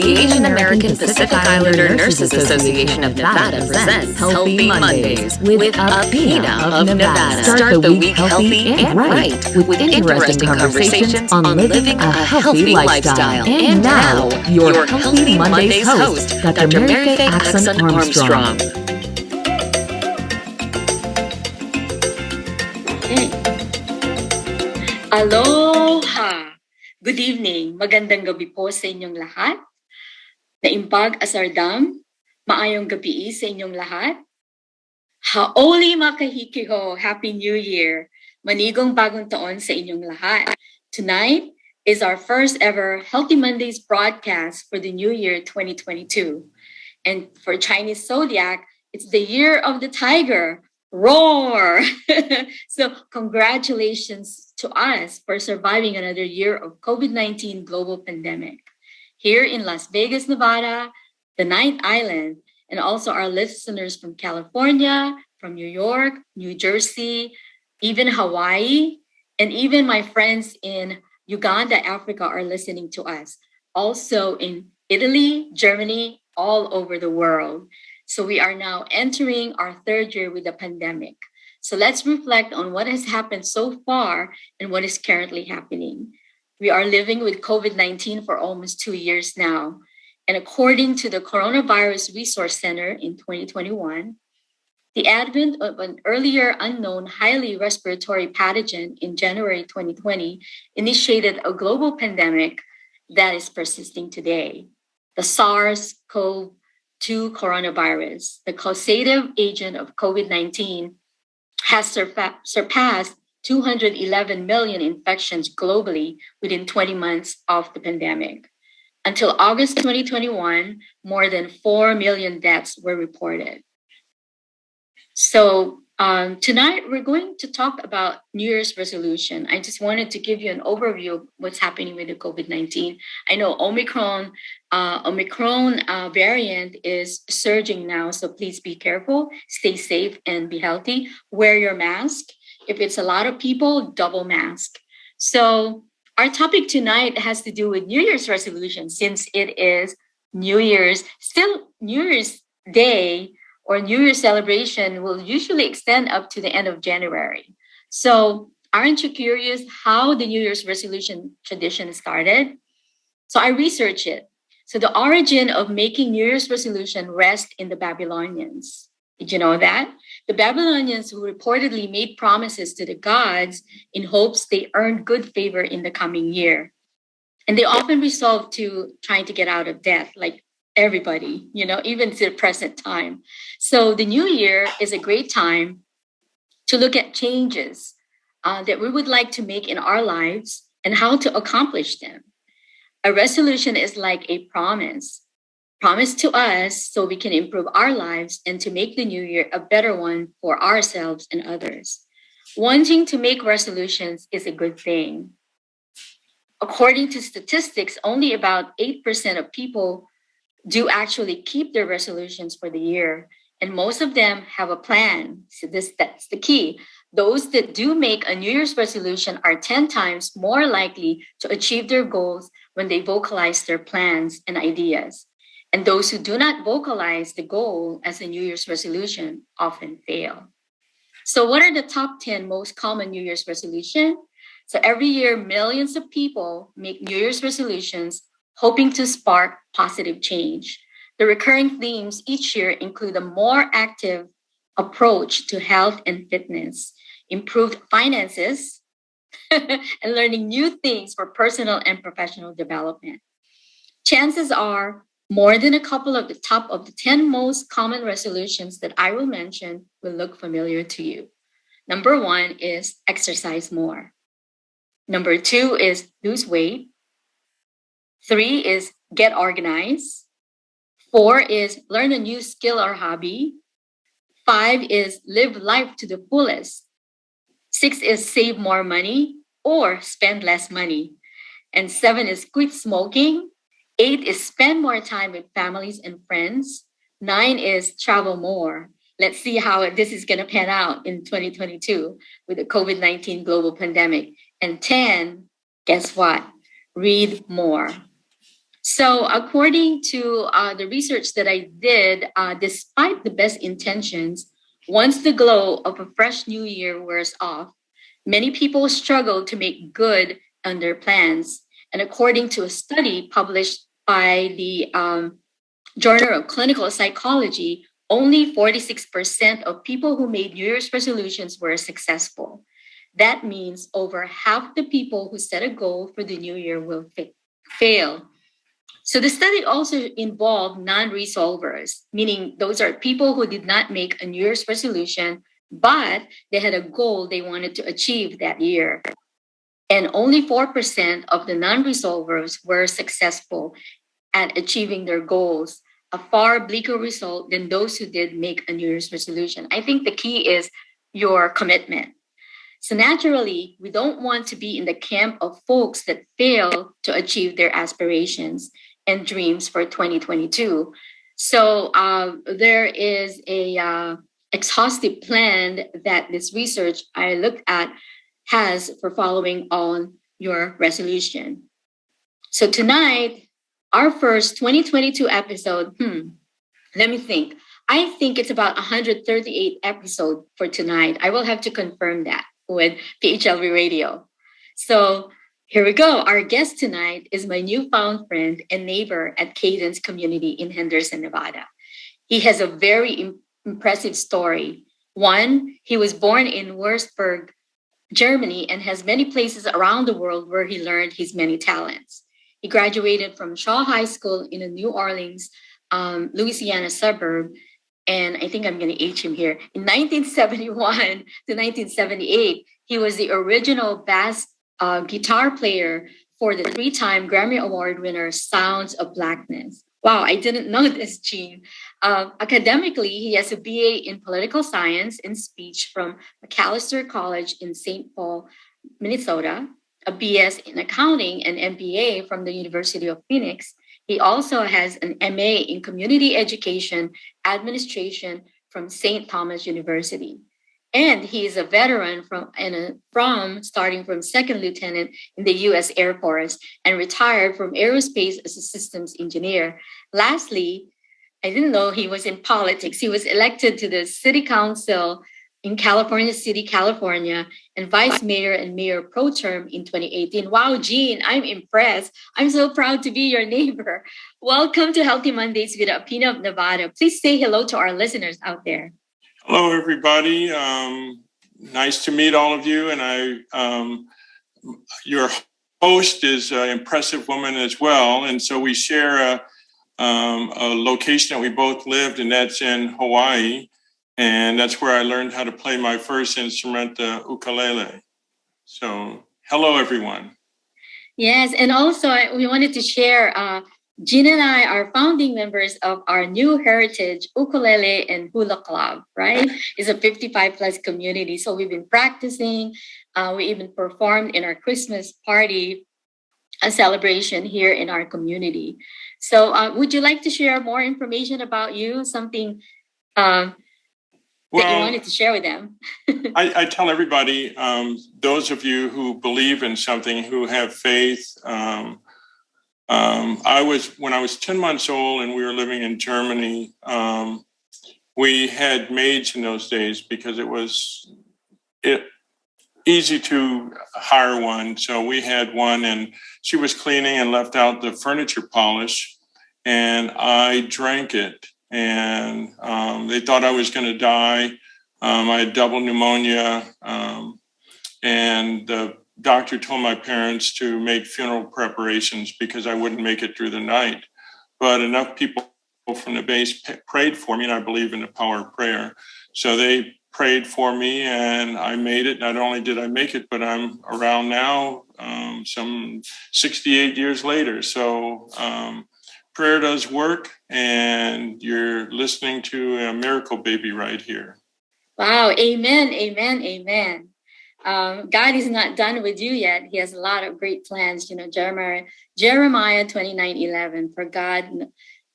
Asian American Pacific Islander Nurses Association of Nevada presents Healthy Mondays with Apina of Nevada. Start the week healthy and right with interesting conversations on living a healthy lifestyle. And now, your Healthy Mondays host, Dr. Mary Faye Axon Armstrong. Aloha! Good evening. Magandang gabi po sa inyong lahat. Naimbag asardam. Maayong gabi sa inyong lahat. Haoli makahikiho. Happy New Year. Manigong bagong taon sa inyong lahat. Tonight is our first ever Healthy Mondays broadcast for the new year 2022. And for Chinese Zodiac, it's the year of the tiger. Roar! So congratulations to us for surviving another year of COVID-19 global pandemic. Here in Las Vegas, Nevada, the Ninth Island, and also our listeners from California, from New York, New Jersey, even Hawaii, and even my friends in Uganda, Africa are listening to us. Also in Italy, Germany, all over the world. So we are now entering our third year with the pandemic. So let's reflect on what has happened so far and what is currently happening. We are living with COVID-19 for almost 2 years now. And according to the Coronavirus Resource Center in 2021, the advent of an earlier unknown highly respiratory pathogen in January 2020 initiated a global pandemic that is persisting today. The SARS-CoV-2 coronavirus, the causative agent of COVID-19, has surpassed 211 million infections globally within 20 months of the pandemic. Until August 2021, more than 4 million deaths were reported. So tonight, we're going to talk about New Year's resolution. I just wanted to give you an overview of what's happening with the COVID-19. I know Omicron variant is surging now, so please be careful, stay safe, and be healthy. Wear your mask. If it's a lot of people, double mask. So our topic tonight has to do with New Year's resolution, since it is New Year's, still New Year's Day, or New Year's celebration will usually extend up to the end of January. So aren't you curious how the New Year's resolution tradition started? So I researched it. So the origin of making New Year's resolution rests in the Babylonians. Did you know that? The Babylonians who reportedly made promises to the gods in hopes they earned good favor in the coming year. And they often resolved to trying to get out of debt, like everybody, even to the present time. So the new year is a great time to look at changes that we would like to make in our lives and how to accomplish them. A resolution is like a promise to us so we can improve our lives and to make the new year a better one for ourselves and others. Wanting to make resolutions is a good thing. According to statistics, only about 8% of people do actually keep their resolutions for the year. And most of them have a plan. So that's the key. Those that do make a New Year's resolution are 10 times more likely to achieve their goals when they vocalize their plans and ideas. And those who do not vocalize the goal as a New Year's resolution often fail. So what are the top 10 most common New Year's resolutions? So every year, millions of people make New Year's resolutions hoping to spark positive change. The recurring themes each year include a more active approach to health and fitness, improved finances, and learning new things for personal and professional development. Chances are more than a couple of the top of the 10 most common resolutions that I will mention will look familiar to you. Number 1 is exercise more. Number 2 is lose weight. 3 is get organized. 4 is learn a new skill or hobby. 5 is live life to the fullest. 6 is save more money or spend less money. And 7 is quit smoking. 8 is spend more time with families and friends. 9 is travel more. Let's see how this is going to pan out in 2022 with the COVID-19 global pandemic. And 10, guess what? Read more. So, according to the research that I did, despite the best intentions, once the glow of a fresh new year wears off, many people struggle to make good on their plans. And according to a study published by the Journal of Clinical Psychology, only 46% of people who made New Year's resolutions were successful. That means over half the people who set a goal for the new year will fail. So the study also involved non-resolvers, meaning those are people who did not make a New Year's resolution, but they had a goal they wanted to achieve that year. And only 4% of the non-resolvers were successful at achieving their goals, a far bleaker result than those who did make a New Year's resolution. I think the key is your commitment. So naturally, we don't want to be in the camp of folks that fail to achieve their aspirations and dreams for 2022. So there is a exhaustive plan that this research I looked at has for following on your resolution. So tonight, our first 2022 episode, let me think. I think it's about 138 episode for tonight. I will have to confirm that with PHLV Radio. So here we go. Our guest tonight is my newfound friend and neighbor at Cadence Community in Henderson, Nevada. He has a very impressive story. One, he was born in Würzburg, Germany, and has many places around the world where he learned his many talents. He graduated from Shaw High School in a New Orleans, Louisiana suburb. And I think I'm going to age him here. In 1971 to 1978, he was the original bass guitar player for the three-time Grammy Award winner Sounds of Blackness. Wow, I didn't know this, Gene. Academically, he has a BA in political science and speech from Macalester College in St. Paul, Minnesota, a BS in accounting and MBA from the University of Phoenix. He also has an MA in community education administration from St. Thomas University. And he is a veteran from starting from second lieutenant in the U.S. Air Force and retired from aerospace as a systems engineer. Lastly, I didn't know he was in politics. He was elected to the city council in California City, California, and vice mayor and mayor pro term in 2018. Wow, Gene, I'm impressed. I'm so proud to be your neighbor. Welcome to Healthy Mondays with Apina of Nevada. Please say hello to our listeners out there. Hello, everybody. Nice to meet all of you. And your host is an impressive woman as well. And so we share a location that we both lived, and that's in Hawaii. And that's where I learned how to play my first instrument, the ukulele. So, hello, everyone. Yes, and also we wanted to share, Gina and I are founding members of our New Heritage Ukulele and Hula Club, right? It's a 55 plus community. So we've been practicing. We even performed in our Christmas party, a celebration here in our community. So would you like to share more information about you, something that you wanted to share with them? I tell everybody, those of you who believe in something, who have faith. When I was 10 months old and we were living in Germany, we had maids in those days because it was easy to hire one. So we had one, and she was cleaning and left out the furniture polish, and I drank it. And they thought I was going to die. I had double pneumonia, and the doctor told my parents to make funeral preparations because I wouldn't make it through the night. But enough people from the base prayed for me, and I believe in the power of prayer. So they prayed for me, and I made it. Not only did I make it, but I'm around now, some 68 years later. So prayer does work, and you're listening to a miracle baby right here. Wow. Amen. Amen. Amen. God is not done with you yet. He has a lot of great plans. You know, Jeremiah 29:11.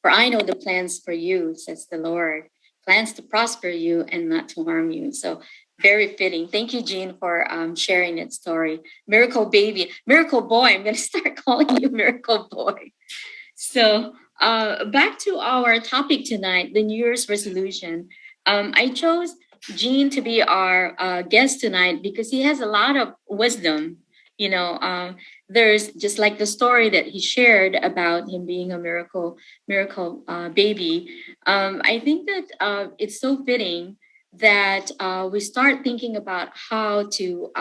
For I know the plans for you, says the Lord. Plans to prosper you and not to harm you. So very fitting. Thank you, Jean, for sharing that story. Miracle baby, miracle boy. I'm going to start calling you Miracle Boy. So back to our topic tonight, the New Year's resolution. I chose Gene to be our guest tonight because he has a lot of wisdom. You know, there's just like the story that he shared about him being a miracle baby. I think that it's so fitting that we start thinking about how to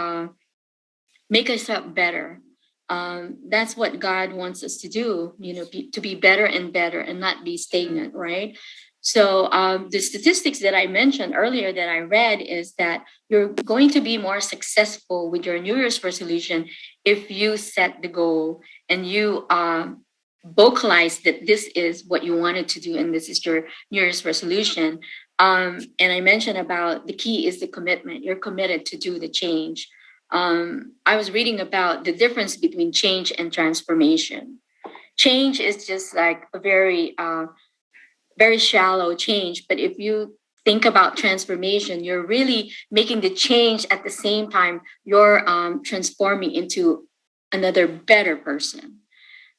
make ourselves better. That's what God wants us to do, to be better and better and not be stagnant, right? So the statistics that I mentioned earlier that I read is that you're going to be more successful with your New Year's resolution if you set the goal and you vocalize that this is what you wanted to do and this is your New Year's resolution. And I mentioned about the key is the commitment. You're committed to do the change. I was reading about the difference between change and transformation. Change is just like a very shallow change. But if you think about transformation, you're really making the change at the same time you're transforming into another better person.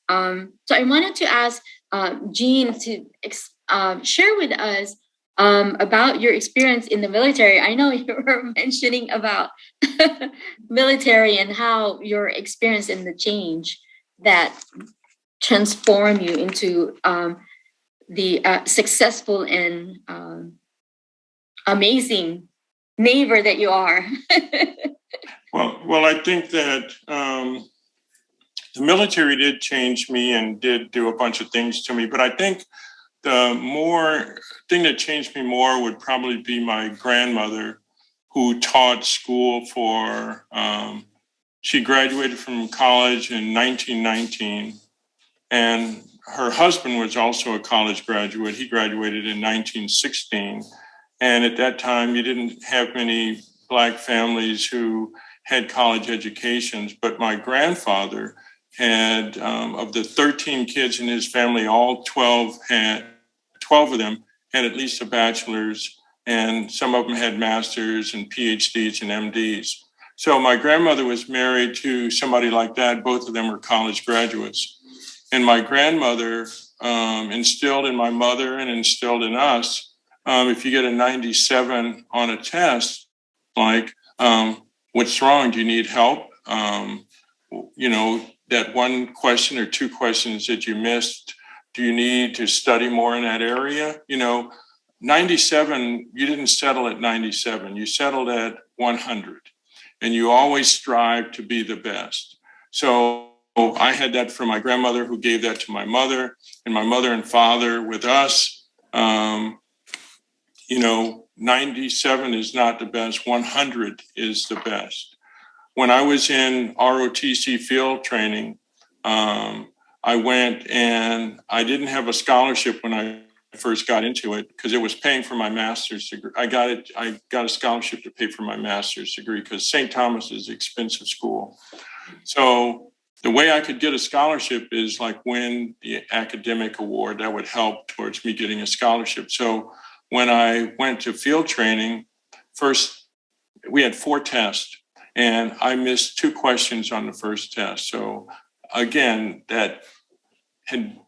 So I wanted to ask Jean to share with us about your experience in the military. I know you were mentioning about military and how your experience in the change that transform you into the successful and amazing neighbor that you are. Well, I think that the military did change me and did do a bunch of things to me, but I think the more thing that changed me more would probably be my grandmother, who taught school for. She graduated from college in 1919, and her husband was also a college graduate. He graduated in 1916, and at that time, you didn't have many Black families who had college educations, but my grandfather had, of the 13 kids in his family, all 12 of them had at least a bachelor's, and some of them had masters and PhDs and MDs. So my grandmother was married to somebody like that. Both of them were college graduates. And my grandmother instilled in my mother and instilled in us, if you get a 97 on a test, like, what's wrong? Do you need help? That one question or two questions that you missed, do you need to study more in that area? 97, you didn't settle at 97, you settled at 100. And you always strive to be the best. So I had that from my grandmother, who gave that to my mother, and my mother and father with us. 97 is not the best, 100 is the best. When I was in ROTC field training, I went and I didn't have a scholarship when I first got into it because it was paying for my master's degree. I got a scholarship to pay for my master's degree because St. Thomas is an expensive school. So the way I could get a scholarship is like win the academic award that would help towards me getting a scholarship. So when I went to field training, first we had 4 tests and I missed 2 questions on the first test. So again,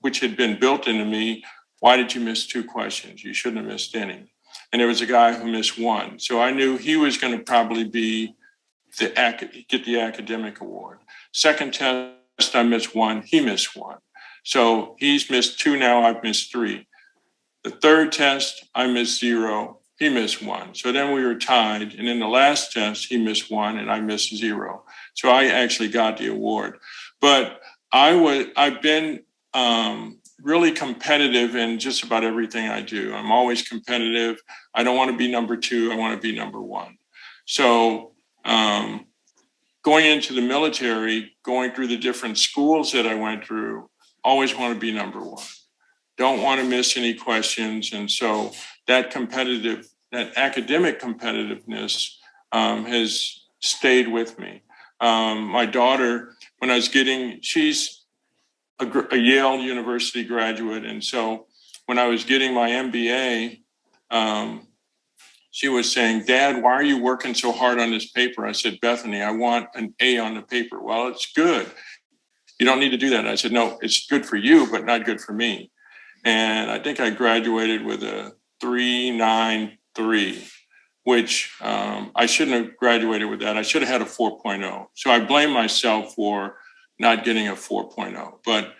which had been built into me, why did you miss 2 questions? You shouldn't have missed any. And there was a guy who missed 1. So I knew he was going to probably get the academic award. Second test, I missed 1. He missed 1. So he's missed 2 now. I've missed 3. The third test, I missed 0. He missed 1. So then we were tied. And in the last test, he missed 1 and I missed 0. So I actually got the award. But I've been really competitive in just about everything I do. I'm always competitive. I don't want to be number 2. I want to be number 1. So going into the military, going through the different schools that I went through, always want to be number 1. Don't want to miss any questions. And so that academic competitiveness has stayed with me. My daughter, when I was she's a Yale University graduate. And so when I was getting my MBA, she was saying, Dad, why are you working so hard on this paper? I said, Bethany, I want an A on the paper. Well, it's good. You don't need to do that. And I said, no, it's good for you, but not good for me. And I think I graduated with a 3.93, which I shouldn't have graduated with that. I should have had a 4.0. So I blame myself for not getting a 4.0. But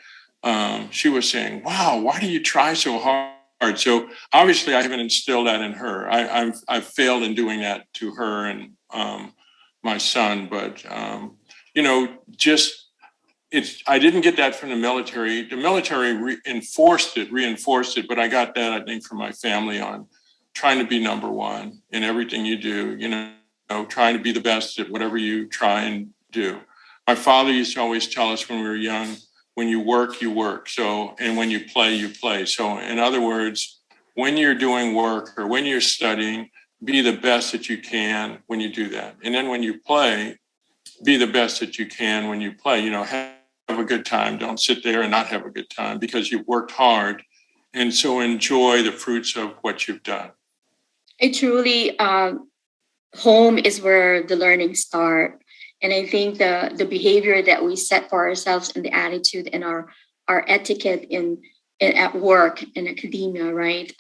she was saying, wow, why do you try so hard? So obviously I haven't instilled that in her. I've failed in doing that to her and my son. But, just I didn't get that from the military. The military reinforced it, but I got that, I think, from my family on trying to be number one in everything you do, trying to be the best at whatever you try and do. My father used to always tell us when we were young, when you work, you work. So, and when you play, you play. So in other words, when you're doing work or when you're studying, be the best that you can when you do that. And then when you play, be the best that you can when you play, have a good time. Don't sit there and not have a good time because you've worked hard. And so enjoy the fruits of what you've done. It truly, home is where the learning start. And I think the behavior that we set for ourselves and the attitude and our etiquette in at work in academia, right?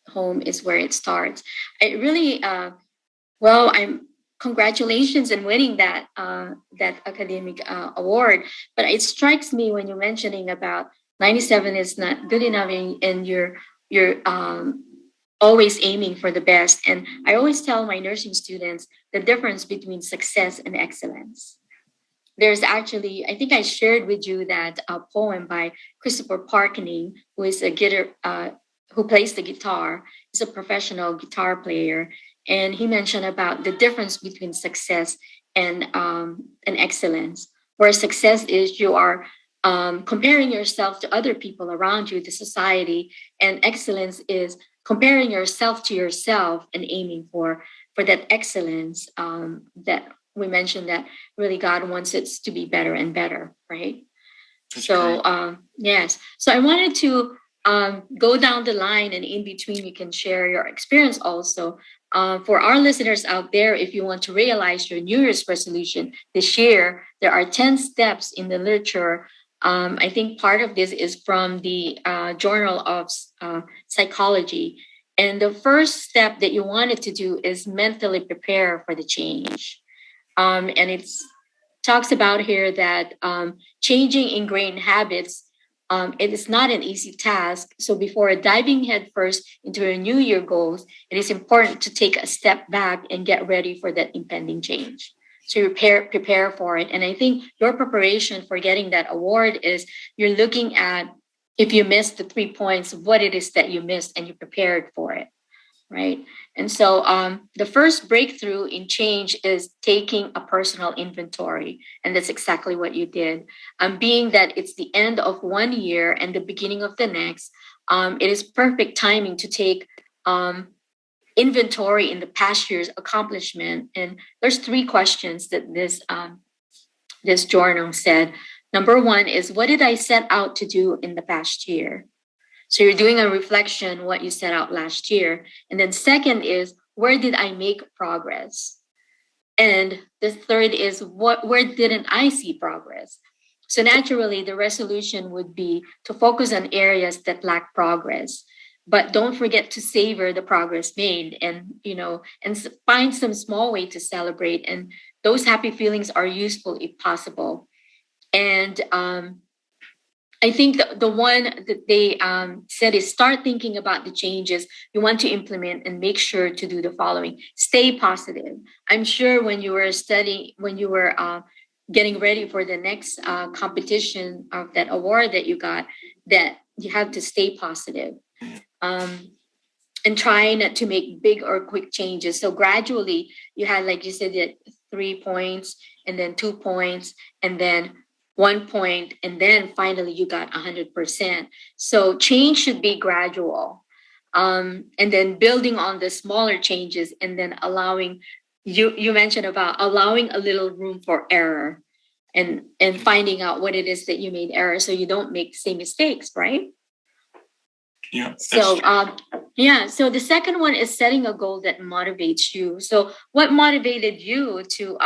Home is where it starts. It really, congratulations in winning that academic award. But it strikes me when you're mentioning about 97 is not good enough, and you're always aiming for the best. And I always tell my nursing students the difference between success and excellence. There's actually, I think I shared with you that poem by Christopher Parkening, who is a guitar, who plays the guitar. He's a professional guitar player, and he mentioned about the difference between success and excellence. Where success is you are comparing yourself to other people around you, the society, and excellence is comparing yourself to yourself and aiming for that excellence that we mentioned that really God wants it to be better and better, right? That's So great. yes, so I wanted to go down the line, and in between you can share your experience also. For our listeners out there, if you want to realize your New Year's resolution this year, there are 10 steps in the literature. I think part of this is from the Journal of Psychology. And the first step that you wanted to do is mentally prepare for the change. And it talks about here that changing ingrained habits, it is not an easy task. So before diving headfirst into your New Year goals, it is important to take a step back and get ready for that impending change. So you prepare for it. And I think your preparation for getting that award is you're looking at, if you missed the 3 points, what it is that you missed, and you prepared for it, right? And so the first breakthrough in change is taking a personal inventory. And that's exactly what you did. Being that it's the end of one year and the beginning of the next, it is perfect timing to take inventory in the past year's accomplishment. And there's 3 questions that this journal said. Number 1 is, what did I set out to do in the past year? So you're doing a reflection, what you set out last year. And then second is, where did I make progress? And the third is, where didn't I see progress? So naturally, the resolution would be to focus on areas that lack progress. But don't forget to savor the progress made, and find some small way to celebrate. And those happy feelings are useful if possible. And I think the one that they said is, start thinking about the changes you want to implement and make sure to do the following. Stay positive. I'm sure when you were studying, when you were getting ready for the next competition of that award that you got, that you have to stay positive. And try not to make big or quick changes. So gradually you had, like you said, that 3 points, and then 2 points, and then 1 point, and then finally you got 100%. So change should be gradual. And then building on the smaller changes, and then allowing, you mentioned about allowing a little room for error, and finding out what it is that you made error so you don't make the same mistakes, right? Yeah. So so the second one is setting a goal that motivates you. So what motivated you to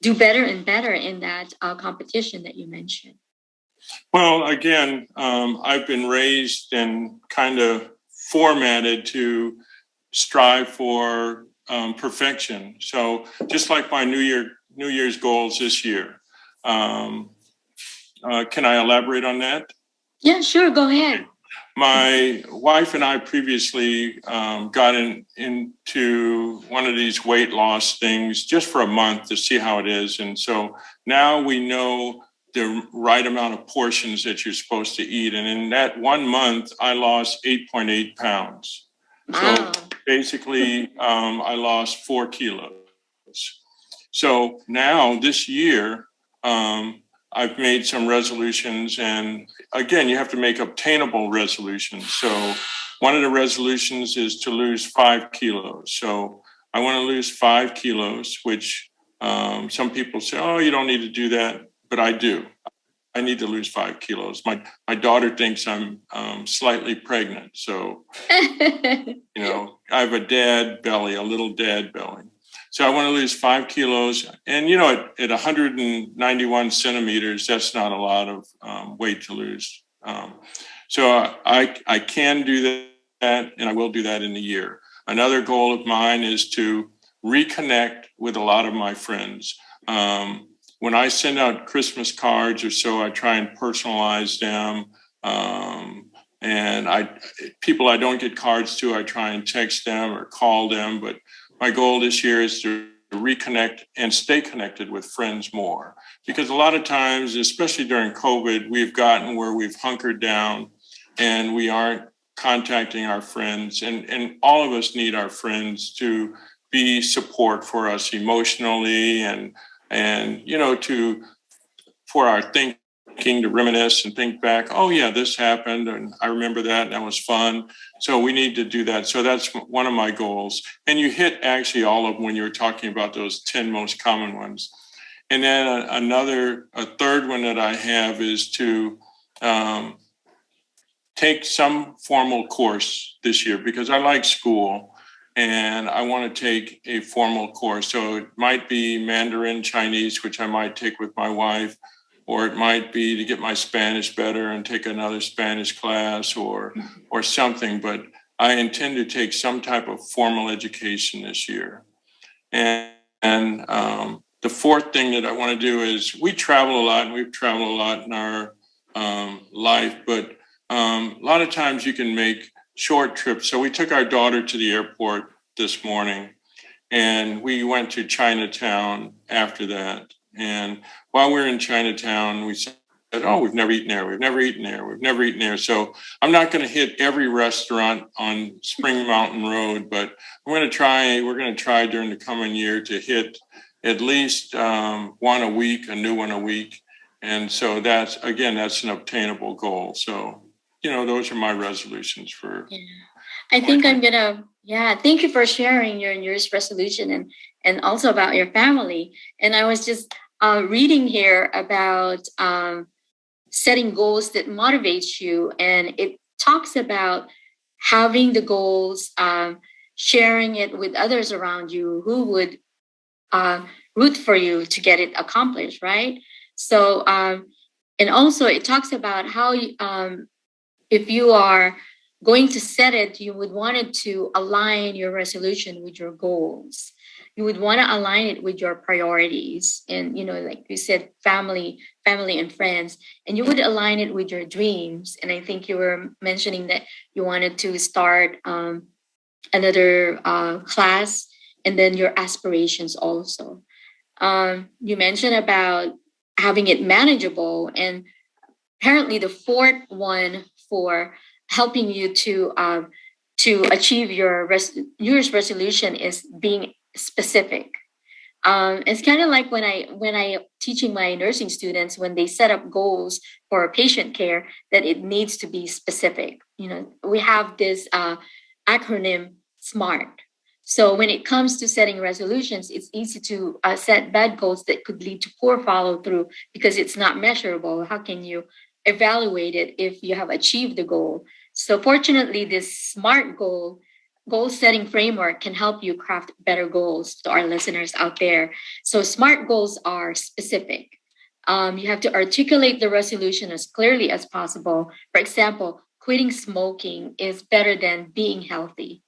do better and better in that competition that you mentioned? Well, again, I've been raised and kind of formatted to strive for perfection. So just like my New Year's goals this year. Can I elaborate on that? Yeah, sure. Go ahead. My wife and I previously got into one of these weight loss things just for a month to see how it is. And so now we know the right amount of portions that you're supposed to eat. And in that 1 month, I lost 8.8 pounds. Wow. So basically, I lost 4 kilos. So now this year, I've made some resolutions, and again, you have to make obtainable resolutions. So one of the resolutions is to lose 5 kilos. So I want to lose 5 kilos, which some people say, oh, you don't need to do that, but I do. I need to lose 5 kilos. My daughter thinks I'm slightly pregnant. So, I have a dad belly, a little dad belly. So I want to lose 5 kilos. And, at 191 centimeters, that's not a lot of weight to lose. So I can do that, and I will do that in a year. Another goal of mine is to reconnect with a lot of my friends. When I send out Christmas cards or so, I try and personalize them. And people I don't get cards to, I try and text them or call them. But my goal this year is to reconnect and stay connected with friends more. Because a lot of times, especially during COVID, we've gotten where we've hunkered down and we aren't contacting our friends. And all of us need our friends to be support for us emotionally and for our thinking, to reminisce and think back, oh yeah, this happened and I remember that and that was fun. So we need to do that. So that's one of my goals. And you hit actually all of them when you were talking about those 10 most common ones. And then a third one that I have is to take some formal course this year because I like school. And I want to take a formal course. So it might be Mandarin Chinese, which I might take with my wife, or it might be to get my Spanish better and take another Spanish class or something. But I intend to take some type of formal education this year. And the fourth thing that I want to do is we travel a lot, and we've traveled a lot in our life, but a lot of times you can make short trips. So we took our daughter to the airport this morning and we went to Chinatown after that. And while we were in Chinatown, we said, oh, we've never eaten there. We've never eaten there. We've never eaten there. So I'm not going to hit every restaurant on Spring Mountain Road, but we're going to try during the coming year to hit at least one a week, a new one a week. And so that's an obtainable goal. So those are my resolutions for. Yeah. I think I'm gonna. Yeah, thank you for sharing your New Year's resolution and also about your family. And I was just reading here about setting goals that motivates you, and it talks about having the goals, sharing it with others around you who would root for you to get it accomplished, right? So, and also it talks about how if you are going to set it, you would want it to align your resolution with your goals. You would want to align it with your priorities. And, like you said, family and friends. And you would align it with your dreams. And I think you were mentioning that you wanted to start another class and then your aspirations also. You mentioned about having it manageable. And apparently the fourth one for helping you to achieve your New Year's resolution is being specific. It's kind of like when I teaching my nursing students when they set up goals for patient care that it needs to be specific. We have this acronym SMART. So when it comes to setting resolutions, it's easy to set bad goals that could lead to poor follow through because it's not measurable. How can you evaluate it if you have achieved the goal? So fortunately, this SMART goal goal setting framework can help you craft better goals to our listeners out there. So, SMART goals are specific. You have to articulate the resolution as clearly as possible. For example, quitting smoking is better than being healthy.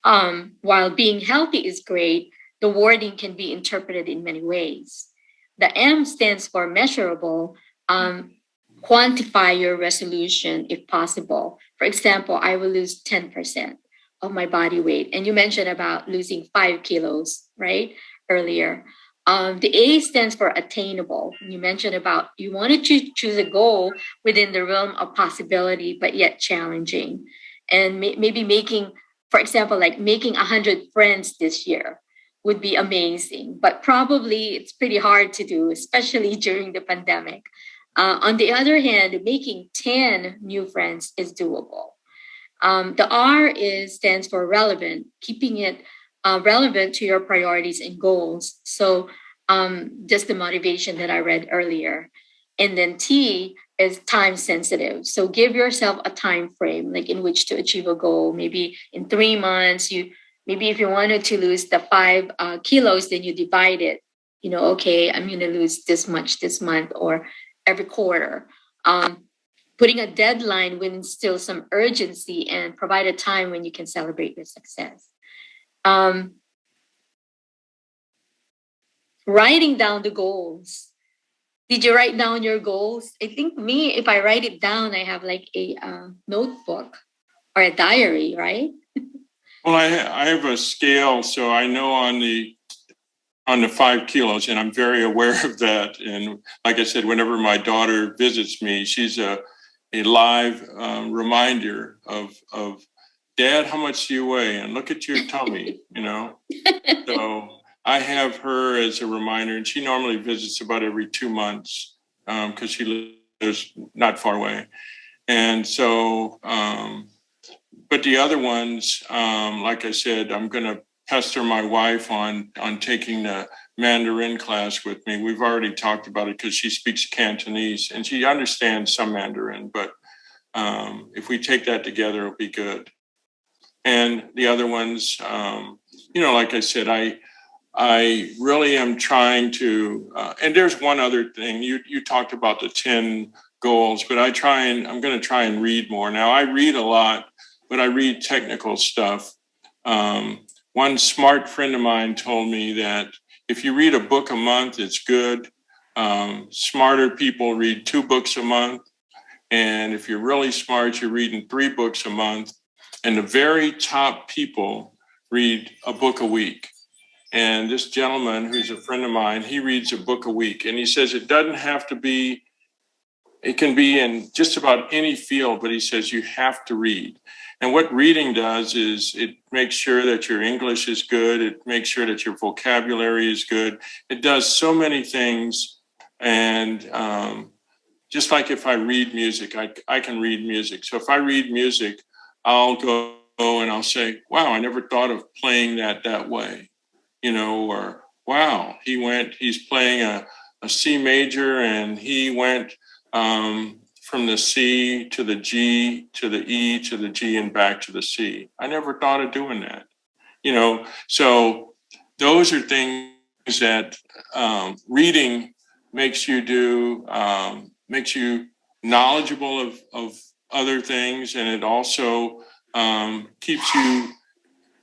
While being healthy is great, the wording can be interpreted in many ways. The M stands for measurable. Quantify your resolution if possible. For example, I will lose 10% of my body weight. And you mentioned about losing 5 kilos, right? Earlier. The A stands for attainable. You mentioned about you wanted to choose a goal within the realm of possibility, but yet challenging. And maybe making, for example, like making 100 friends this year would be amazing, but probably it's pretty hard to do, especially during the pandemic. On the other hand, making 10 new friends is doable. The R is stands for relevant, keeping it relevant to your priorities and goals. So just the motivation that I read earlier. And then T is time sensitive. So give yourself a time frame, like in which to achieve a goal. Maybe in 3 months, maybe if you wanted to lose the 5 kilos, then you divide it. Okay, I'm going to lose this much this month or every quarter. Putting a deadline will instill some urgency and provide a time when you can celebrate your success. Writing down the goals. Did you write down your goals? I think me, if I write it down, I have like a notebook or a diary, right? Well, I have a scale, so I know on the 5 kilos, and I'm very aware of that. And like I said, whenever my daughter visits me, she's a live reminder of Dad, how much do you weigh? And look at your tummy, So I have her as a reminder, and she normally visits about every 2 months because she lives not far away. And so, but the other ones, like I said, I'm going to pester my wife on taking the Mandarin class with me. We've already talked about it because she speaks Cantonese and she understands some Mandarin, but if we take that together, it'll be good. And the other ones, like I said, I really am trying to, and there's one other thing. You talked about the 10 goals, but I'm going to try and read more. Now, I read a lot, but I read technical stuff. One smart friend of mine told me that if you read a book a month, it's good. Smarter people read 2 books a month. And if you're really smart, you're reading 3 books a month. And the very top people read a book a week. And this gentleman, who's a friend of mine, he reads a book a week. And he says it doesn't have to be, it can be in just about any field, but he says you have to read. And what reading does is it makes sure that your English is good. It makes sure that your vocabulary is good. It does so many things. And just like if I read music, I can read music. So if I read music, I'll go and I'll say, wow, I never thought of playing that way, or wow, he's playing a C major and he went from the C to the G to the E to the G and back to the C. I never thought of doing that, so those are things that reading makes you do, makes you knowledgeable of other things. And it also keeps you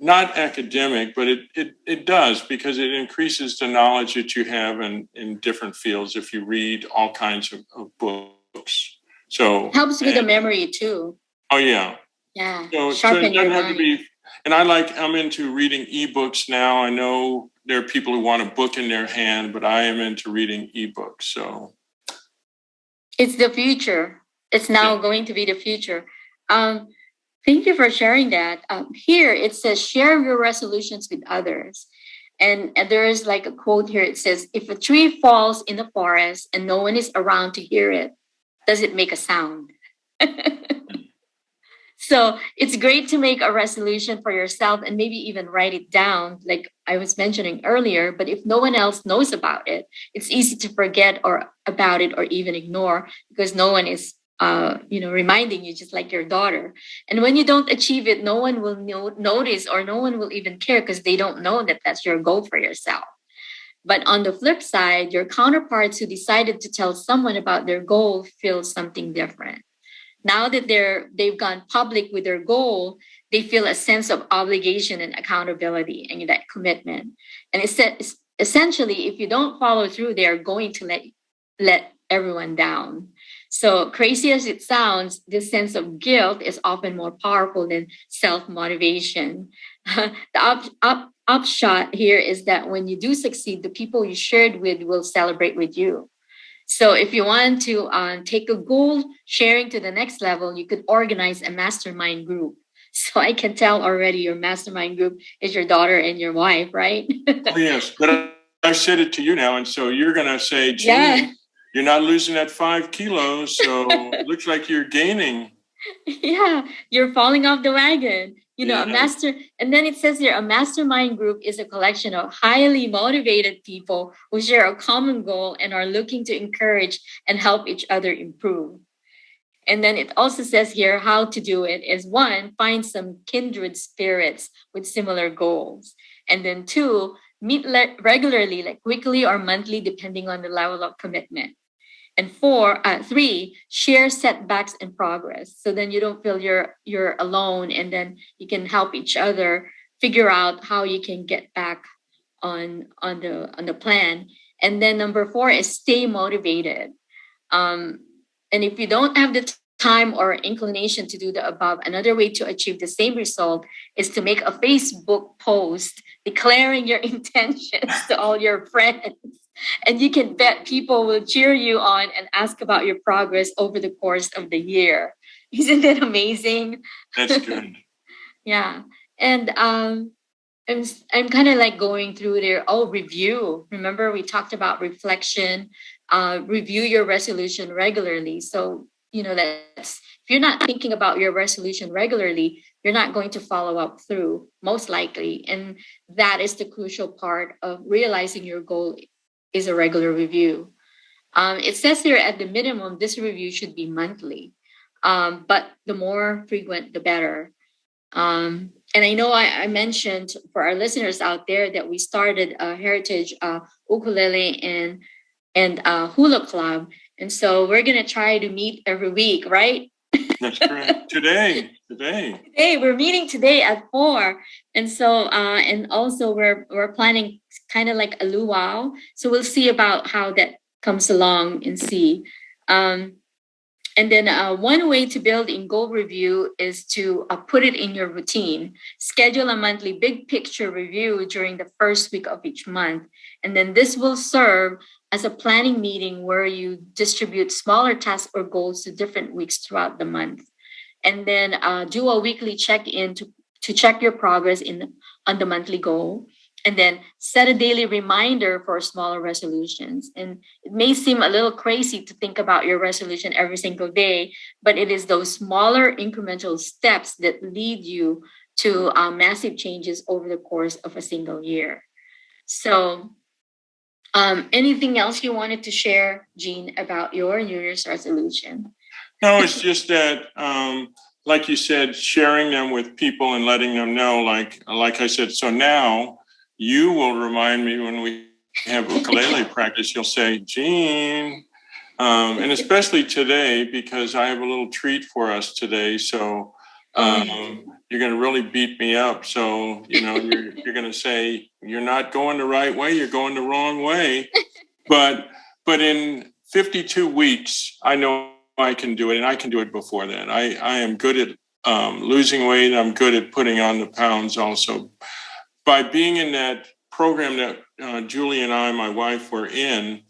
not academic, but it does, because it increases the knowledge that you have in different fields if you read all kinds of books. So helps with the memory too. Oh yeah. Yeah. So it doesn't have to be. And I'm into reading ebooks now. I know there are people who want a book in their hand, but I am into reading ebooks. So it's the future. It's now going to be the future. Thank you for sharing that. Here it says, share your resolutions with others. And there is like a quote here. It says, if a tree falls in the forest and no one is around to hear it, does it make a sound? So it's great to make a resolution for yourself and maybe even write it down, like I was mentioning earlier. But if no one else knows about it, it's easy to forget or about it or even ignore because no one is reminding you, just like your daughter. And when you don't achieve it, no one will notice, or no one will even care, because they don't know that that's your goal for yourself. But on the flip side, your counterparts who decided to tell someone about their goal feel something different. Now that they've gone public with their goal, they feel a sense of obligation and accountability and that commitment. And it's essentially, if you don't follow through, they are going to let everyone down. So crazy as it sounds, this sense of guilt is often more powerful than self-motivation. The upshot here is that when you do succeed, the people you shared with will celebrate with you. So if you want to take a goal sharing to the next level, you could organize a mastermind group. So I can tell already your mastermind group is your daughter and your wife, right? Oh, yes, but I said it to you now, and so you're going to say, Gene, Yeah. you're not losing that 5 kilos, so it looks like you're gaining. Yeah, you're falling off the wagon. Yeah. And then it says here, a mastermind group is a collection of highly motivated people who share a common goal and are looking to encourage and help each other improve. And then it also says here how to do it is: one, find some kindred spirits with similar goals. And then two, meet regularly, like weekly or monthly, depending on the level of commitment. And three, share setbacks and progress. So then you don't feel you're alone, and then you can help each other figure out how you can get back on the plan. And then number four is stay motivated. And if you don't have the time or inclination to do the above, another way to achieve the same result is to make a Facebook post declaring your intentions to all your friends. And you can bet people will cheer you on and ask about your progress over the course of the year. Isn't that amazing? That's good. Yeah. And I'm kind of like going through there. Oh, review. Remember, we talked about reflection. Review your resolution regularly. So, that's, if you're not thinking about your resolution regularly, you're not going to follow up through, most likely. And that is the crucial part of realizing your goal is a regular review. It says here at the minimum, this review should be monthly. But the more frequent, the better. And I know I mentioned for our listeners out there that we started a heritage ukulele and hula club. And so we're going to try to meet every week, right? That's correct. Today. Today, we're meeting today at 4. And so, and also we're planning kind of like a luau. So we'll see about how that comes along and see. And then one way to build in goal review is to put it in your routine. Schedule a monthly big picture review during the first week of each month. And then this will serve as a planning meeting where you distribute smaller tasks or goals to different weeks throughout the month. And then do a weekly check-in to check your progress on the monthly goal. And then set a daily reminder for smaller resolutions. And it may seem a little crazy to think about your resolution every single day, but it is those smaller incremental steps that lead you to massive changes over the course of a single year. So anything else you wanted to share, Jean, about your New Year's resolution? No, it's just that, like you said, sharing them with people and letting them know, like I said, so now you will remind me when we have ukulele practice, you'll say, Gene, and especially today, because I have a little treat for us today. So you're going to really beat me up. So, you're going to say, you're not going the right way. You're going the wrong way. But in 52 weeks, I know I can do it, and I can do it before that. I am good at losing weight. I'm good at putting on the pounds also. By being in that program that Julie and I, my wife, were in,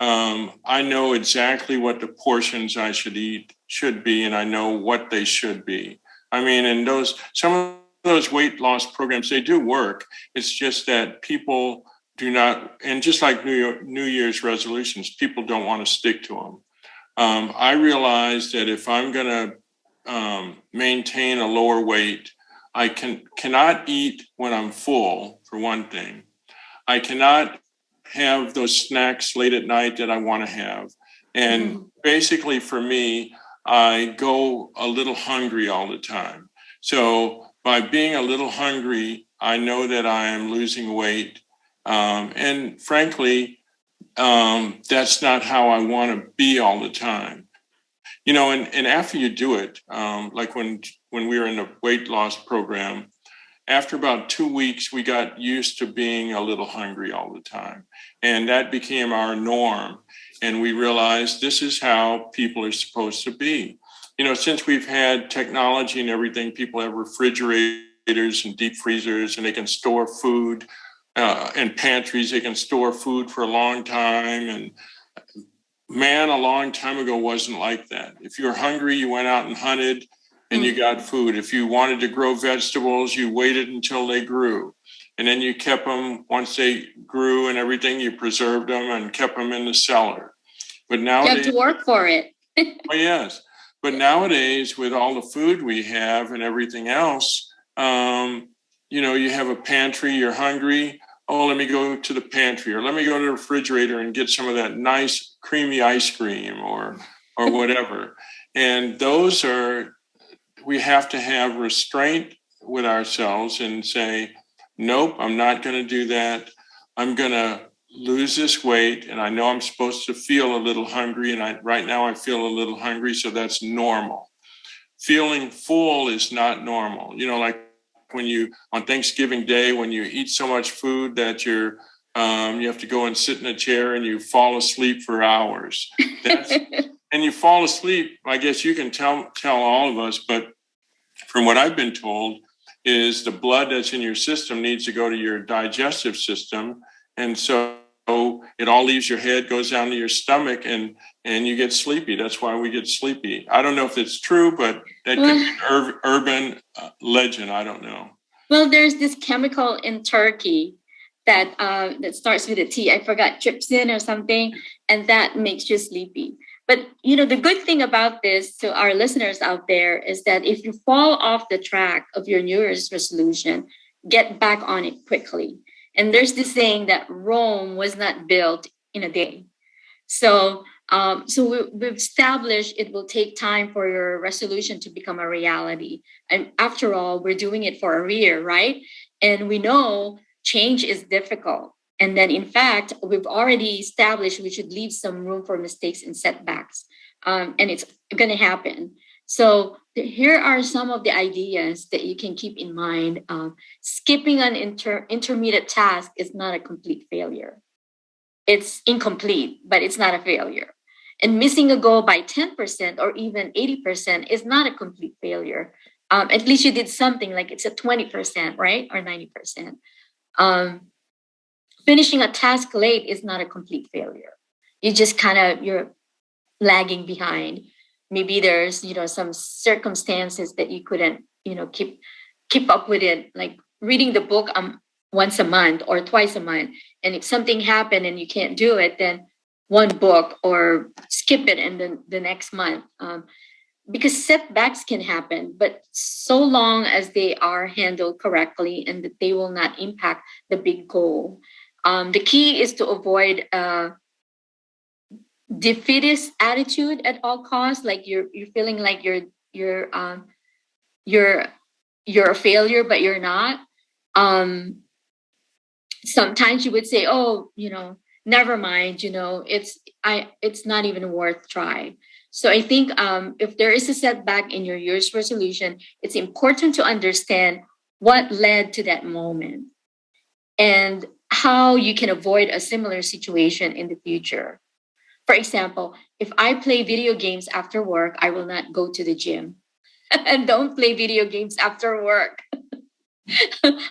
I know exactly what the portions I should eat should be, and I know what they should be. I mean, and some of those weight loss programs, they do work. It's just that people do not, and just like New Year's resolutions, people don't want to stick to them. I realize that if I'm going to maintain a lower weight, I cannot eat when I'm full, for one thing. I cannot have those snacks late at night that I want to have. And basically for me, I go a little hungry all the time. So by being a little hungry, I know that I am losing weight. And frankly, that's not how I want to be all the time. And after you do it, like when we were in the weight loss program, after about 2 weeks, we got used to being a little hungry all the time. And that became our norm. And we realized this is how people are supposed to be. Since we've had technology and everything, people have refrigerators and deep freezers, and they can store food and pantries. They can store food for a long time. And man, a long time ago wasn't like that. If you were hungry, you went out and hunted and you got food. If you wanted to grow vegetables, you waited until they grew. And then you kept them, once they grew and everything, you preserved them and kept them in the cellar. But nowadays, you have to work for it. Oh, yes. But nowadays, with all the food we have and everything else, you have a pantry, you're hungry. Oh, let me go to the pantry, or let me go to the refrigerator and get some of that nice creamy ice cream or whatever. And we have to have restraint with ourselves and say, nope, I'm not going to do that. I'm going to lose this weight. And I know I'm supposed to feel a little hungry. And right now I feel a little hungry. So that's normal. Feeling full is not normal. Like when on Thanksgiving Day, when you eat so much food that you have to go and sit in a chair and you fall asleep for hours. And you fall asleep, I guess you can tell all of us, but from what I've been told, is the blood that's in your system needs to go to your digestive system. And so it all leaves your head, goes down to your stomach, and you get sleepy. That's why we get sleepy. I don't know if it's true, but that could be an urban legend. I don't know. Well, there's this chemical in turkey that starts with a T. I forgot, trypsin or something, and that makes you sleepy. But, the good thing about this to our listeners out there is that if you fall off the track of your New Year's resolution, get back on it quickly. And there's this saying that Rome was not built in a day. So we've established it will take time for your resolution to become a reality. And after all, we're doing it for a year, right? And we know change is difficult. And then, in fact, we've already established we should leave some room for mistakes and setbacks. And it's going to happen. So here are some of the ideas that you can keep in mind. Skipping an intermediate task is not a complete failure. It's incomplete, but it's not a failure. And missing a goal by 10% or even 80% is not a complete failure. At least you did something, like it's a 20%, right? Or 90%. Finishing a task late is not a complete failure. You just you're lagging behind. Maybe there's, some circumstances that you couldn't, keep up with it, like reading the book once a month or twice a month. And if something happened and you can't do it, then one book or skip it and then the next month. Because setbacks can happen, but so long as they are handled correctly and that they will not impact the big goal. The key is to avoid defeatist attitude at all costs. Like you're feeling like you're a failure, but you're not. Sometimes you would say, "Oh, never mind. It's not even worth trying." So I think if there is a setback in your year's resolution, it's important to understand what led to that moment and how you can avoid a similar situation in the future. For example, if I play video games after work, I will not go to the gym. And don't play video games after work.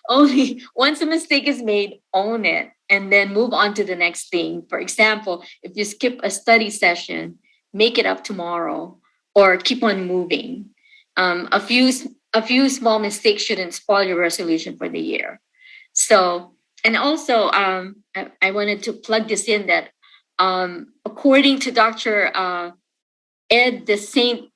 Only once a mistake is made, own it, and then move on to the next thing. For example, if you skip a study session, make it up tomorrow, or keep on moving. A few small mistakes shouldn't spoil your resolution for the year. So, and also, I wanted to plug this in that according to Dr. Ed de St.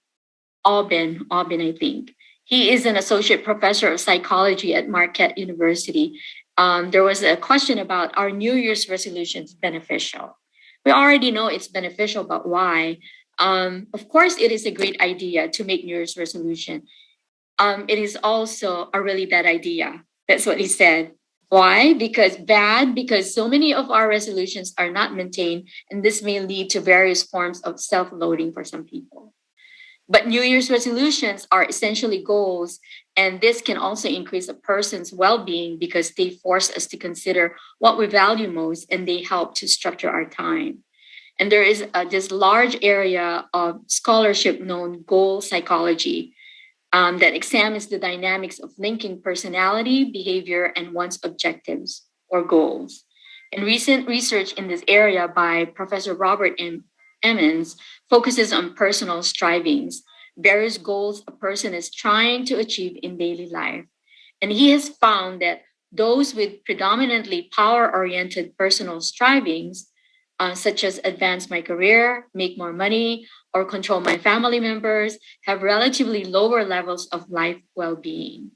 Aubin, I think, he is an associate professor of psychology at Marquette University. There was a question about, are New Year's resolutions beneficial? We already know it's beneficial, but why? Of course, it is a great idea to make New Year's resolution. It is also a really bad idea. That's what he said. Why? Because so many of our resolutions are not maintained, and this may lead to various forms of self-loathing for some people. But New Year's resolutions are essentially goals, and this can also increase a person's well being because they force us to consider what we value most and they help to structure our time. And there is this large area of scholarship known goal psychology that examines the dynamics of linking personality, behavior, and one's objectives or goals. And recent research in this area by Professor Robert M. Emmons focuses on personal strivings, various goals a person is trying to achieve in daily life. And he has found that those with predominantly power oriented personal strivings, such as advance my career, make more money, or control my family members, have relatively lower levels of life well being.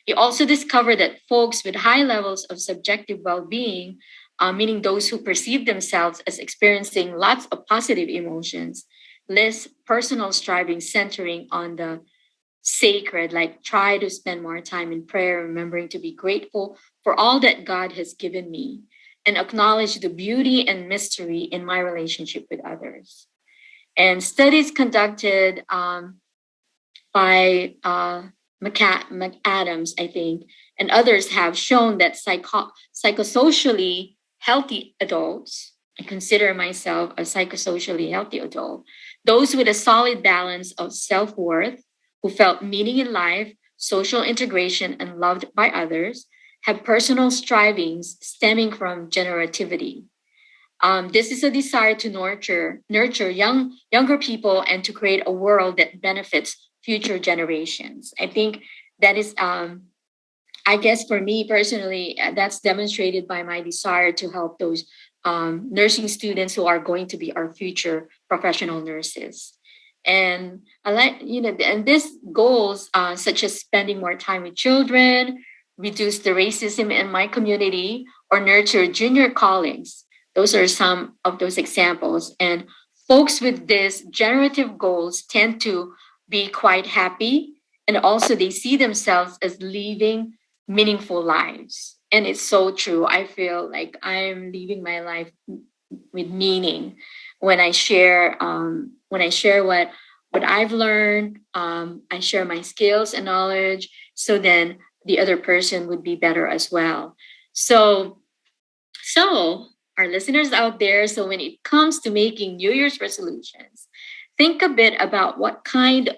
He also discovered that folks with high levels of subjective well being, meaning those who perceive themselves as experiencing lots of positive emotions, less personal striving centering on the sacred, like try to spend more time in prayer, remembering to be grateful for all that God has given me, and acknowledge the beauty and mystery in my relationship with others. And studies conducted by McAdams, I think, and others have shown that psychosocially healthy adults, I consider myself a psychosocially healthy adult, those with a solid balance of self worth, who felt meaning in life, social integration, and loved by others, have personal strivings stemming from generativity. This is a desire to nurture younger people and to create a world that benefits future generations. I think that is, I guess for me personally, that's demonstrated by my desire to help those nursing students who are going to be our future professional nurses. And I like, and these goals, such as spending more time with children, reduce the racism in my community, or nurture junior colleagues. Those are some of those examples. And folks with these generative goals tend to be quite happy. And also, they see themselves as living meaningful lives. And it's so true. I feel like I'm living my life with meaning when I share what I've learned. I share my skills and knowledge. So then the other person would be better as well. So our listeners out there, so when it comes to making New Year's resolutions, think a bit about what kinds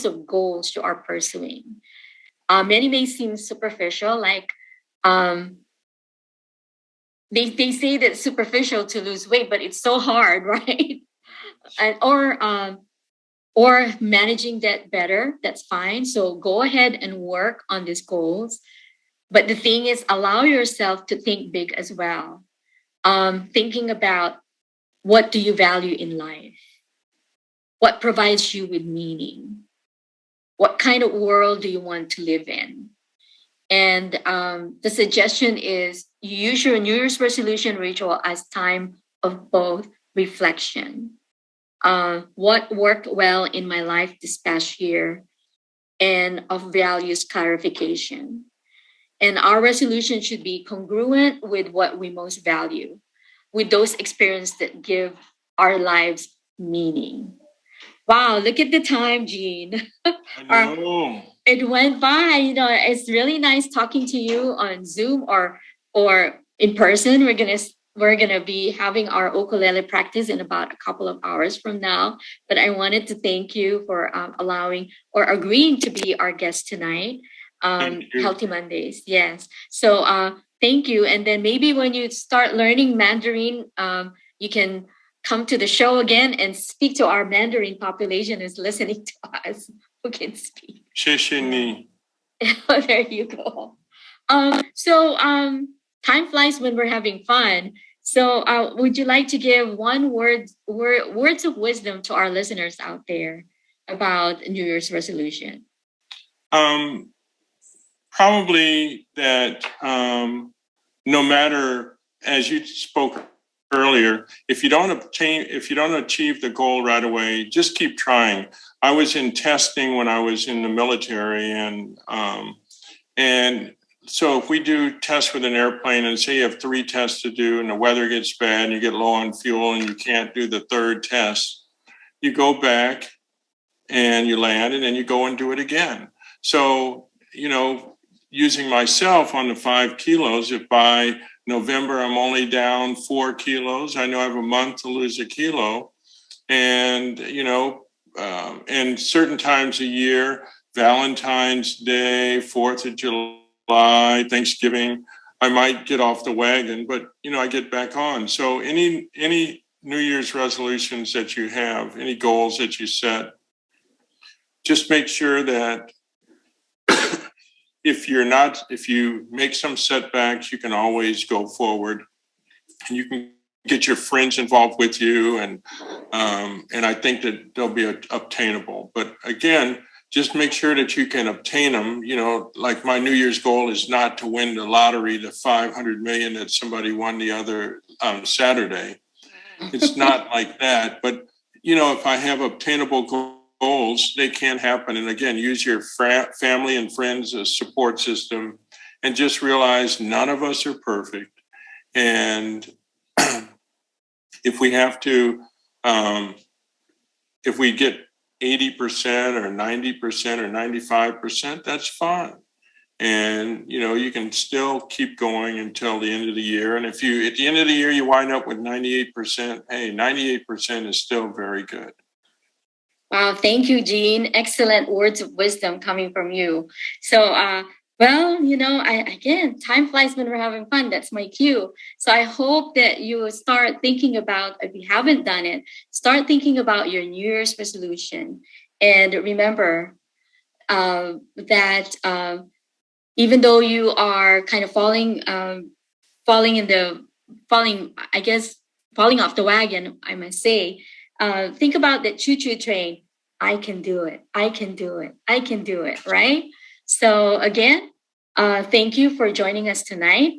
of goals you are pursuing. Many may seem superficial, like um, they say that it's superficial to lose weight, but it's so hard, right? And, or managing debt better, that's fine. So go ahead and work on these goals. But the thing is, allow yourself to think big as well. Thinking about what do you value in life? What provides you with meaning? What kind of world do you want to live in? And the suggestion is you use your New Year's resolution ritual as time of both reflection. What worked well in my life this past year, and of values clarification. And our resolution should be congruent with what we most value, with those experiences that give our lives meaning. Wow, look at the time, Jean. I know. It went by. It's really nice talking to you on Zoom or in person. We're gonna be having our ukulele practice in about a couple of hours from now. But I wanted to thank you for allowing or agreeing to be our guest tonight. Thank you. Healthy Mondays, yes. So thank you. And then maybe when you start learning Mandarin, you can come to the show again and speak to our Mandarin population who's listening to us who can speak. 谢谢你. There you go. Time flies when we're having fun. So would you like to give words of wisdom to our listeners out there about New Year's resolution? Probably that no matter, as you spoke earlier, if you don't achieve the goal right away, just keep trying. I was in testing when I was in the military, and so if we do tests with an airplane and say you have 3 tests to do and the weather gets bad and you get low on fuel and you can't do the 3rd test, you go back and you land and then you go and do it again. So, using myself on the 5 kilos, if by November I'm only down 4 kilos, I know I have a month to lose a kilo. And, and certain times a year, Valentine's Day, 4th of July, Thanksgiving, I might get off the wagon, but, I get back on. So any New Year's resolutions that you have, any goals that you set, just make sure that if you make some setbacks, you can always go forward, and you can get your friends involved with you, and I think that they'll be obtainable. But again, just make sure that you can obtain them. Like my New Year's goal is not to win the lottery, the 500 million that somebody won the other Saturday. It's not like that. But, if I have obtainable goals, they can happen. And again, use your family and friends as support system, and just realize none of us are perfect. And if we have to, if we get 80% or 90% or 95%, that's fine. And, you can still keep going until the end of the year. And if at the end of the year, you wind up with 98%, hey, 98% is still very good. Wow, thank you, Jean. Excellent words of wisdom coming from you. So, again, time flies when we're having fun. That's my cue. So I hope that you start thinking about, if you haven't done it, start thinking about your New Year's resolution. And remember that even though you are kind of falling off the wagon, I must say, think about that choo-choo train. I can do it. I can do it. I can do it. Right? So again, thank you for joining us tonight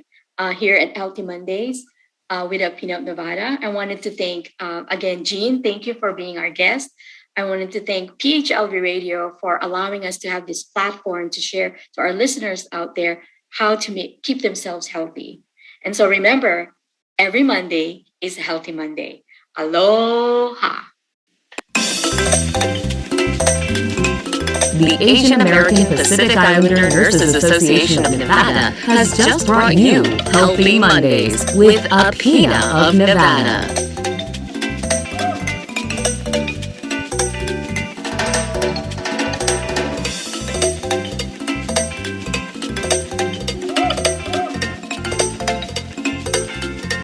here at Healthy Mondays with Upina of Nevada. I wanted to thank, again, Jean, thank you for being our guest. I wanted to thank PHLV Radio for allowing us to have this platform to share to our listeners out there how to keep themselves healthy. And so remember, every Monday is a Healthy Monday. Aloha. The Asian American Pacific Islander Nurses Association of Nevada has just brought you Healthy Mondays with Apina of Nevada.